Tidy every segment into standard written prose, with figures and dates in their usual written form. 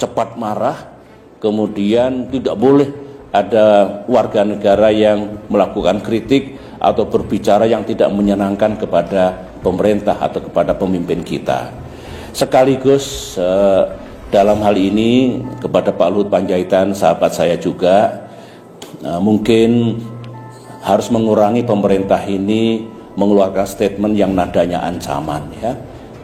cepat marah, kemudian tidak boleh ada warga negara yang melakukan kritik atau berbicara yang tidak menyenangkan kepada pemerintah atau kepada pemimpin kita. Sekaligus dalam hal ini kepada Pak Luhut Panjaitan, sahabat saya juga, mungkin harus mengurangi pemerintah ini mengeluarkan statement yang nadanya ancaman, ya.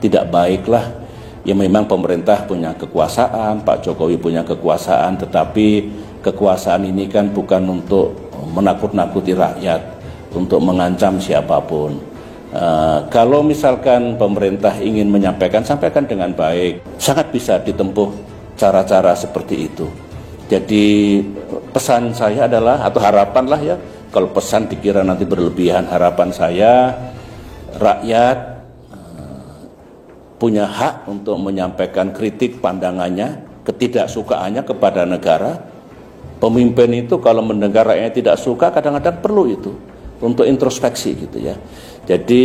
Tidak baiklah. Ya memang pemerintah punya kekuasaan, Pak Jokowi punya kekuasaan, tetapi kekuasaan ini kan bukan untuk menakut-nakuti rakyat, untuk mengancam siapapun. Kalau misalkan pemerintah ingin menyampaikan, sampaikan dengan baik. Sangat bisa ditempuh cara-cara seperti itu. Jadi pesan saya adalah, atau harapan lah ya, kalau pesan dikira nanti berlebihan, harapan saya rakyat punya hak untuk menyampaikan kritik pandangannya, ketidaksukaannya kepada negara. Pemimpin itu kalau mendengar rakyatnya tidak suka, kadang-kadang perlu itu untuk introspeksi gitu ya. Jadi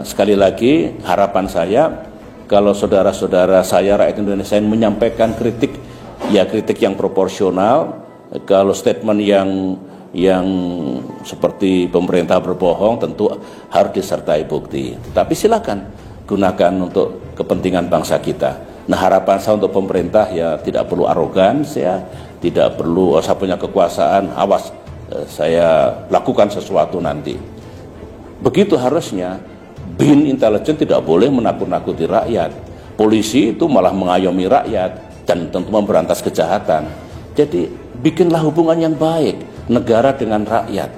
sekali lagi harapan saya, kalau saudara-saudara saya rakyat Indonesia yang menyampaikan kritik, ya kritik yang proporsional. Kalau statement yang seperti pemerintah berbohong tentu harus disertai bukti. Tapi silakan gunakan untuk kepentingan bangsa kita. Nah, harapan saya untuk pemerintah ya tidak perlu arogans, ya tidak perlu saya punya kekuasaan, awas saya lakukan sesuatu nanti. Begitu harusnya. BIN intelijen tidak boleh menakut-nakuti rakyat. Polisi itu malah mengayomi rakyat dan tentu memberantas kejahatan. Jadi bikinlah hubungan yang baik negara dengan rakyat.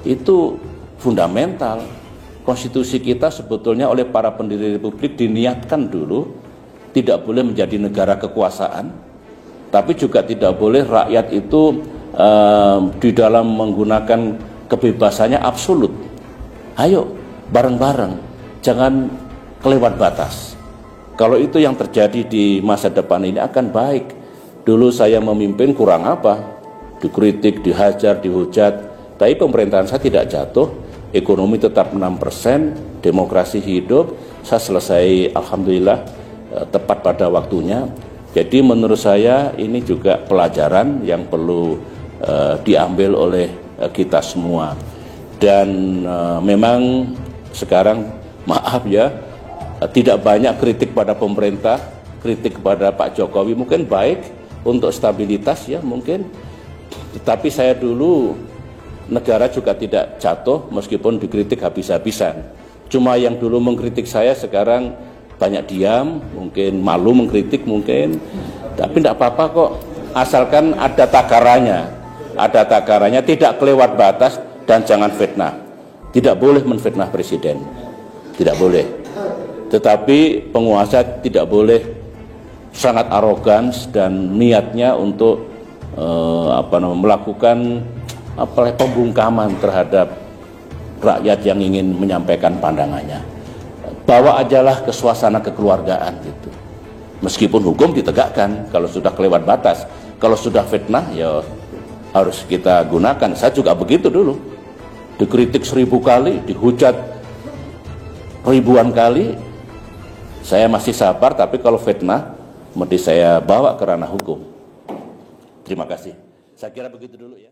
Itu fundamental. Konstitusi kita sebetulnya oleh para pendiri republik diniatkan dulu tidak boleh menjadi negara kekuasaan, tapi juga tidak boleh rakyat itu di dalam menggunakan kebebasannya absolut. Ayo bareng-bareng, jangan kelewat batas. Kalau itu yang terjadi di masa depan ini akan baik. Dulu saya memimpin kurang apa? Dikritik, dihajar, dihujat, tapi pemerintahan saya tidak jatuh. Ekonomi tetap 6%, demokrasi hidup, saya selesai alhamdulillah tepat pada waktunya. Jadi menurut saya ini juga pelajaran yang perlu diambil oleh kita semua. Dan memang sekarang maaf ya, tidak banyak kritik pada pemerintah, kritik kepada Pak Jokowi mungkin baik untuk stabilitas ya mungkin. Tetapi saya dulu negara juga tidak jatuh meskipun dikritik habis-habisan. Cuma yang dulu mengkritik saya sekarang banyak diam, mungkin malu mengkritik mungkin. Tapi tidak apa-apa kok, asalkan ada takarannya. Ada takarannya, tidak kelewat batas dan jangan fitnah. Tidak boleh menfitnah presiden. Tidak boleh. Tetapi penguasa tidak boleh sangat arogans dan niatnya untuk melakukan pembungkaman terhadap rakyat yang ingin menyampaikan pandangannya. Bawa ajalah ke suasana kekeluargaan gitu. Meskipun hukum ditegakkan kalau sudah kelewat batas. Kalau sudah fitnah ya harus kita gunakan. Saya juga begitu dulu. Dikritik 1000 kali, dihujat ribuan kali, saya masih sabar, tapi kalau fitnah mesti saya bawa ke ranah hukum. Terima kasih. Saya kira begitu dulu ya.